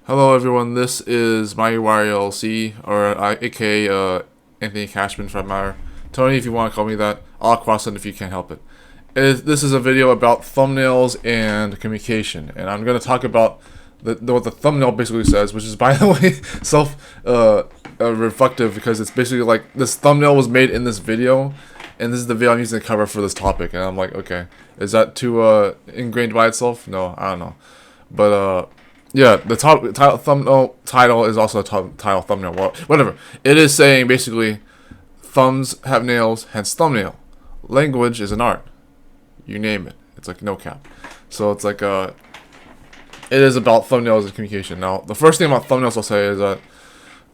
Hello everyone, this is my YLC, or aka Anthony Cashman from our Tony if you want to call me that. I'll cross it if you can't help it. This is a video about thumbnails and communication, and I'm going to talk about what the thumbnail basically says, which is, by the way, reflective, because it's basically like this thumbnail was made in this video, and this is the video I'm using to cover for this topic, and I'm like, okay, is that too ingrained by itself? No, I don't know, but yeah, the thumbnail title is also a title thumbnail. Well, whatever. It is saying basically, thumbs have nails, hence thumbnail. Language is an art. You name it. It's like no cap. So it's like it is about thumbnails and communication. Now, the first thing about thumbnails I'll say is that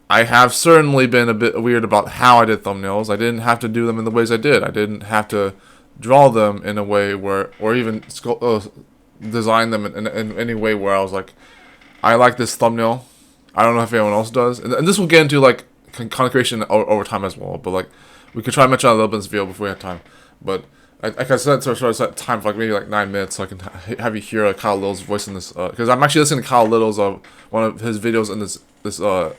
I have certainly been a bit weird about how I did thumbnails. I didn't have to do them in the ways I did. I didn't have to draw them in a way where, or even design them in any way where I was like, I like this thumbnail. I don't know if anyone else does. And this will get into like content over time as well. But like, we could try to mention a little bit in this video before we have time. But I can set time for like maybe like 9 minutes so I can have you hear Kyle Little's voice in this. Because I'm actually listening to Kyle Little's one of his videos in this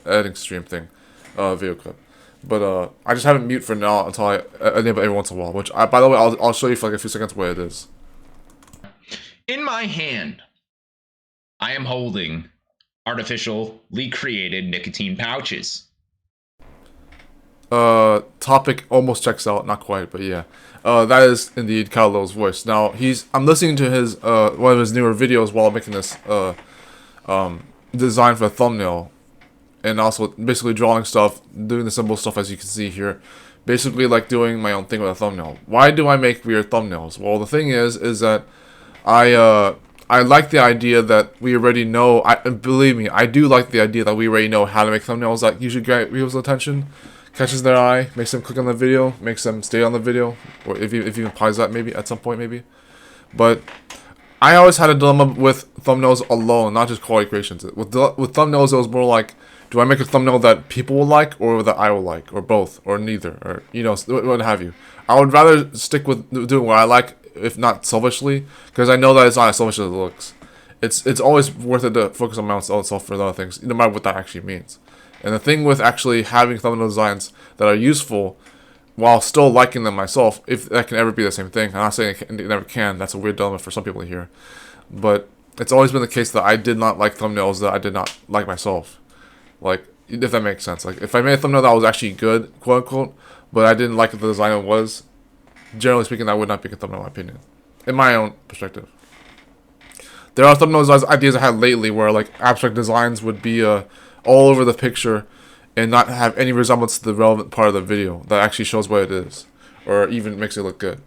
editing stream thing, video clip. But I just have it mute for now until I enable every once in a while. Which by the way, I'll show you for like a few seconds what it is. In my hand, I am holding artificially created nicotine pouches. Topic almost checks out, not quite, but yeah. That is indeed Kyle Little's voice. Now I'm listening to his one of his newer videos while making this design for a thumbnail, and also basically drawing stuff, doing the simple stuff as you can see here. Basically like doing my own thing with a thumbnail. Why do I make weird thumbnails? Well, the thing is that I like the idea that we already know. Believe me, I do like the idea that we already know how to make thumbnails that usually get people's attention, catches their eye, makes them click on the video, makes them stay on the video, or if you implies that maybe at some point maybe. But I always had a dilemma with thumbnails alone, not just quality creations. With thumbnails, it was more like, do I make a thumbnail that people will like, or that I will like, or both, or neither, or what have you. I would rather stick with doing what I like, if not selfishly, because I know that it's not as selfish as it looks. It's always worth it to focus on my own self for other things, no matter what that actually means. And the thing with actually having thumbnail designs that are useful while still liking them myself, if that can ever be the same thing, I'm not saying it never can, that's a weird dilemma for some people to hear, but it's always been the case that I did not like thumbnails that I did not like myself. Like, if that makes sense. Like, if I made a thumbnail that was actually good, quote unquote, but I didn't like the design it was, generally speaking, that would not be a thumbnail in my opinion, in my own perspective. There are thumbnail ideas I had lately where like abstract designs would be all over the picture and not have any resemblance to the relevant part of the video that actually shows what it is, or even makes it look good.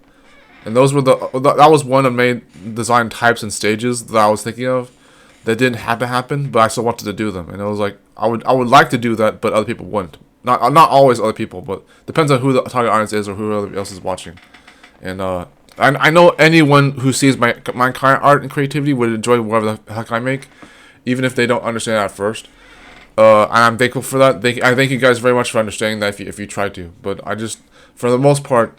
And those were that was one of many design types and stages that I was thinking of that didn't have to happen, but I still wanted to do them. And it was like I would like to do that, but other people wouldn't. Not always other people, but depends on who the target audience is or who else is watching. And I know anyone who sees my kind of art and creativity would enjoy whatever the heck I make, even if they don't understand it at first. And I'm thankful for that. I thank you guys very much for understanding that if you try to. But I just, for the most part,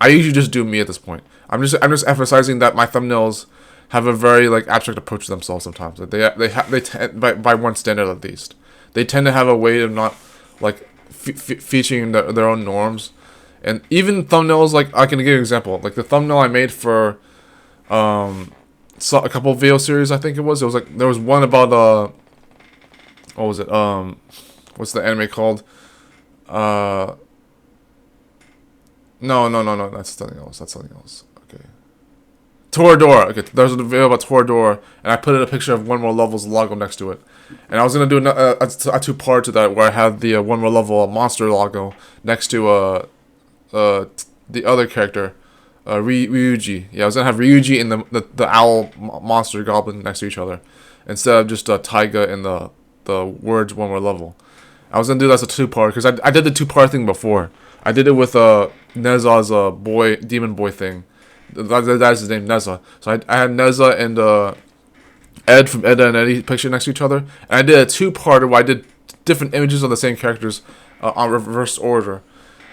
I usually just do me at this point. I'm just emphasizing that my thumbnails have a very like abstract approach to themselves sometimes. They tend, by one standard at least, they tend to have a way of not like featuring their own norms. And even thumbnails, like I can give you an example. Like the thumbnail I made for a couple of video series, I think it was like there was one about what was it? What's the anime called? No, that's something else. Okay. Toradora. Okay, there's a video about Toradora, and I put in a picture of One More Level's logo next to it. And I was gonna do a two-part to that, where I had the One More Level monster logo next to the other character, Ryuji. Yeah, I was gonna have Ryuji and the owl monster goblin next to each other, instead of just Taiga and the words One More Level. I was gonna do that as a two-part because I did the two-part thing before. I did it with Neza's demon boy thing. That is his name, Neza. So I had Neza and Ed from Ed and Eddie picture next to each other, and I did a two-parter where I did different images of the same characters on reverse order.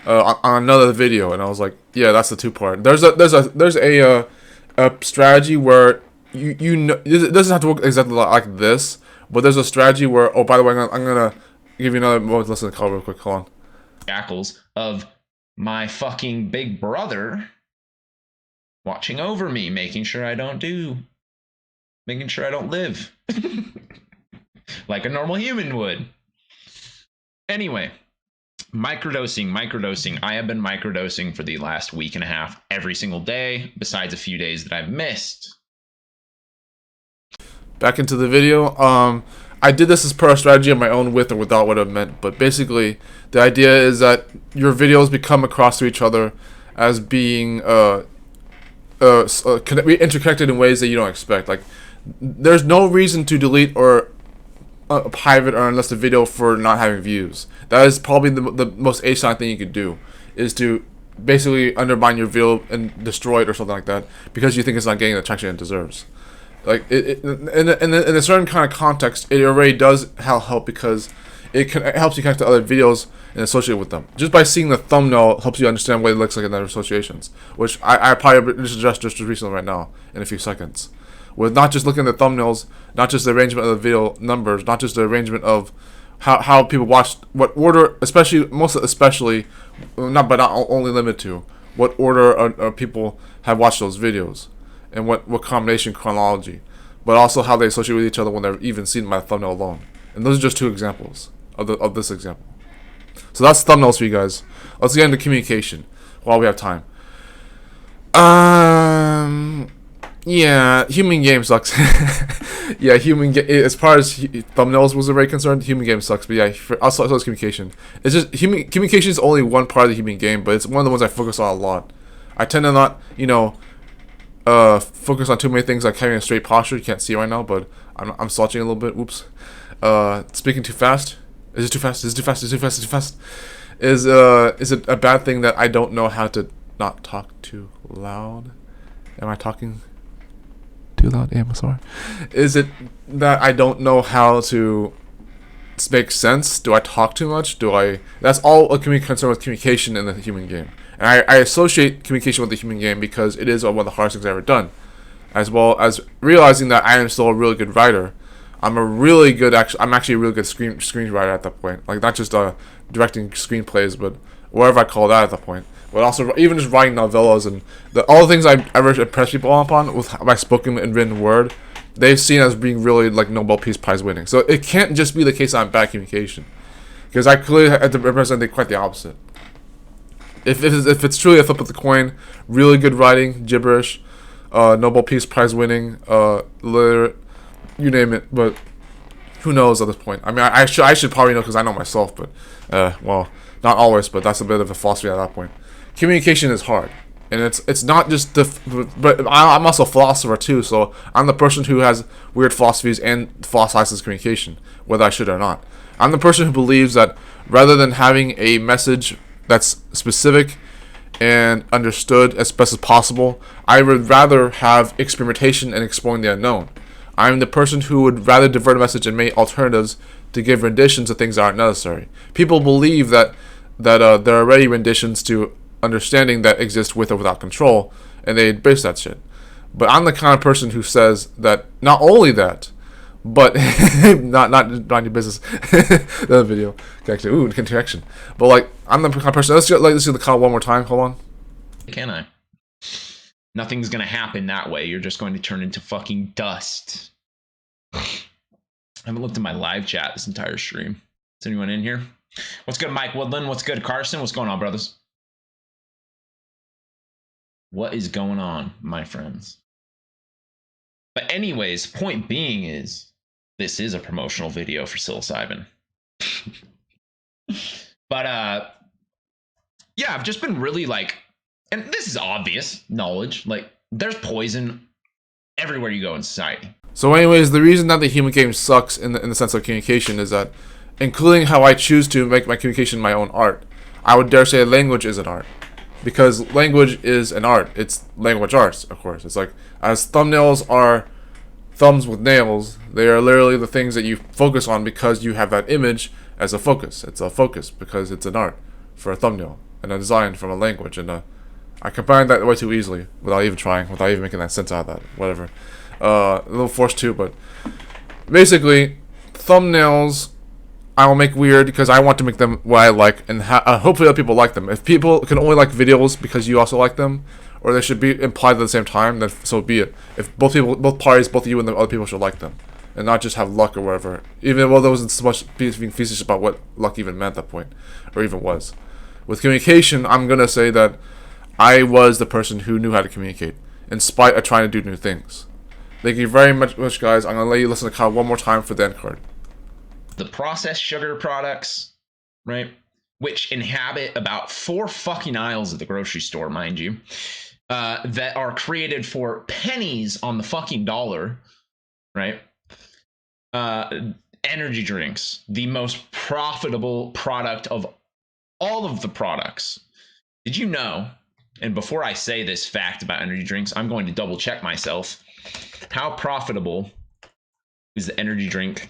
On another video, and I was like, yeah, that's the two-part. There's a strategy where you know it doesn't have to work exactly like this, But there's a strategy where, oh, by the way, I'm gonna give you another mode. Listen to the call real quick. Hold on. Shackles of my fucking big brother watching over me, making sure I don't live like a normal human would. Anyway, microdosing. I have been microdosing for the last week and a half every single day, besides a few days that I've missed. Back into the video. I did this as per a strategy of my own, with or without what it meant. But basically, the idea is that your videos become across to each other as being interconnected in ways that you don't expect. Like, there's no reason to delete or private or unless the video for not having views. That is probably the most asinine thing you could do, is to basically undermine your video and destroy it or something like that because you think it's not getting the attention it deserves. Like in a certain kind of context, it already does help because it helps you connect to other videos and associate with them. Just by seeing the thumbnail helps you understand what it looks like in other associations, which I probably suggest just recently right now in a few seconds. With not just looking at the thumbnails, not just the arrangement of the video numbers, not just the arrangement of how people watch, what order, especially not only limited to what order people have watched those videos, and what combination chronology, but also how they associate with each other when they're even seen by the thumbnail alone. And those are just two examples of this example. So that's thumbnails for you guys. Let's get into communication while we have time. Yeah, human game sucks. Yeah, as far as thumbnails was already concerned, human game sucks. But yeah, also is communication. It's just communication is only one part of the human game, but it's one of the ones I focus on a lot. I tend to not, focus on too many things like having a straight posture. You can't see right now, but I'm slouching a little bit. Oops. Speaking too fast. Is it too fast? Is it too fast? Is it too fast? Is it too fast? Is it a bad thing that I don't know how to not talk too loud? Am I talking too loud? Yeah, I'm sorry. Is it that I don't know how to make sense? Do I talk too much? That's all a concern with communication in the human game. And I associate communication with the human game because it is one of the hardest things I've ever done. As well as realizing that I am still a really good writer. I'm actually a really good screenwriter at that point. Like, not just directing screenplays, but whatever I call that at that point. But also even just writing novellas and all the things I ever impress people upon with my spoken and written word, they've seen as being really like Nobel Peace Prize winning. So it can't just be the case that I'm bad communication, because I clearly had to represent quite the opposite. If it's truly a flip of the coin, really good writing, gibberish, Nobel Peace Prize winning, literate, you name it. But who knows at this point? I mean, I should probably know because I know myself, but well, not always. But that's a bit of a philosophy at that point. Communication is hard, and it's not just but I'm also a philosopher too, so I'm the person who has weird philosophies and philosophizes communication, whether I should or not. I'm the person who believes that rather than having a message that's specific and understood as best as possible, I would rather have experimentation and exploring the unknown. I'm the person who would rather divert a message and make alternatives to give renditions of things that aren't necessary. People believe that there are already renditions to understanding that exist with or without control, and they base that shit. But I'm the kind of person who says that not only that, but not your business. The video actually, contraction. But like, I'm the kind of person. Let's do the call one more time. Hold on. Can I? Nothing's gonna happen that way. You're just going to turn into fucking dust. I haven't looked at my live chat this entire stream. Is anyone in here? What's good, Mike Woodland? What's good, Carson? What's going on, brothers? What is going on, my friends? But anyways, point being is, this is a promotional video for psilocybin. But yeah, I've just been really like, and this is obvious knowledge, like there's poison everywhere you go in society. So anyways, the reason that the human game sucks in the sense of communication is that, including how I choose to make my communication my own art, I would dare say language is an art. Because language is an art. It's language arts, of course. It's like, as thumbnails are thumbs with nails, they are literally the things that you focus on because you have that image as a focus. It's a focus because it's an art for a thumbnail and a design from a language. And I combined that way too easily without even trying, without even making that sense out of that. Whatever. A little forced too, but basically, thumbnails I will make weird because I want to make them what I like, and hopefully other people like them. If people can only like videos because you also like them, or they should be implied at the same time, then so be it. If both parties, both you and the other people should like them, and not just have luck or whatever. Even though there wasn't so much being facetious about what luck even meant at that point, or even was. With communication, I'm gonna say that I was the person who knew how to communicate, in spite of trying to do new things. Thank you very much, guys. I'm gonna let you listen to Kyle one more time for the end card. The processed sugar products, right, which inhabit about 4 fucking aisles at the grocery store, mind you, that are created for pennies on the fucking dollar, right? Energy drinks, the most profitable product of all of the products. Did you know, and before I say this fact about energy drinks, I'm going to double check myself, how profitable is the energy drink